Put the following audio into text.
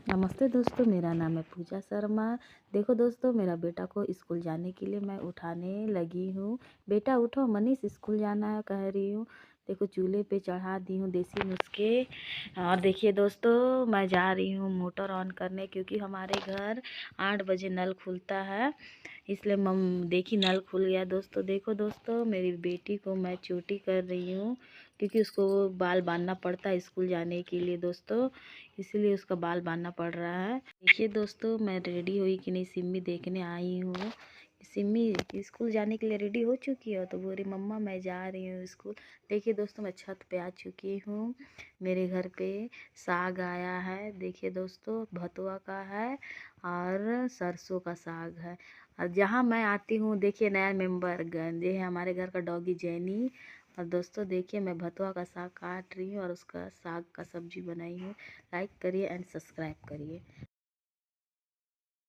नमस्ते दोस्तों, मेरा नाम है पूजा शर्मा। देखो दोस्तों, मेरा बेटा को स्कूल जाने के लिए मैं उठाने लगी हूँ। बेटा उठो, मनीष स्कूल जाना है कह रही हूँ। देखो चूल्हे पे चढ़ा दी हूँ देसी नुस्खे। और देखिए दोस्तों, मैं जा रही हूँ मोटर ऑन करने, क्योंकि हमारे घर 8 बजे नल खुलता है। इसलिए देखी नल खुल गया दोस्तों। देखो दोस्तों, मेरी बेटी को मैं चोटी कर रही हूँ, क्योंकि उसको बाल बांधना पड़ता है स्कूल जाने के लिए दोस्तों। इसीलिए उसका बाल बांधना पड़ रहा है। देखिए दोस्तों, मैं रेडी हुई कि नहीं, सिम्मी देखने आई हूँ। सिम्मी स्कूल जाने के लिए रेडी हो चुकी है, तो बोल रही मम्मा मैं जा रही हूँ स्कूल। देखिए दोस्तों, मैं छत पे आ चुकी हूँ। मेरे घर पे साग आया है। देखिए दोस्तों, भतुआ का है और सरसों का साग है। और जहाँ मैं आती हूँ, देखिए नया मेंबर ये है हमारे घर का डॉगी जैनी। और दोस्तों देखिए, मैं भतुआ का साग काट रही हूँ और उसका साग का सब्जी बनाई हूँ। लाइक करिए एंड सब्सक्राइब करिए।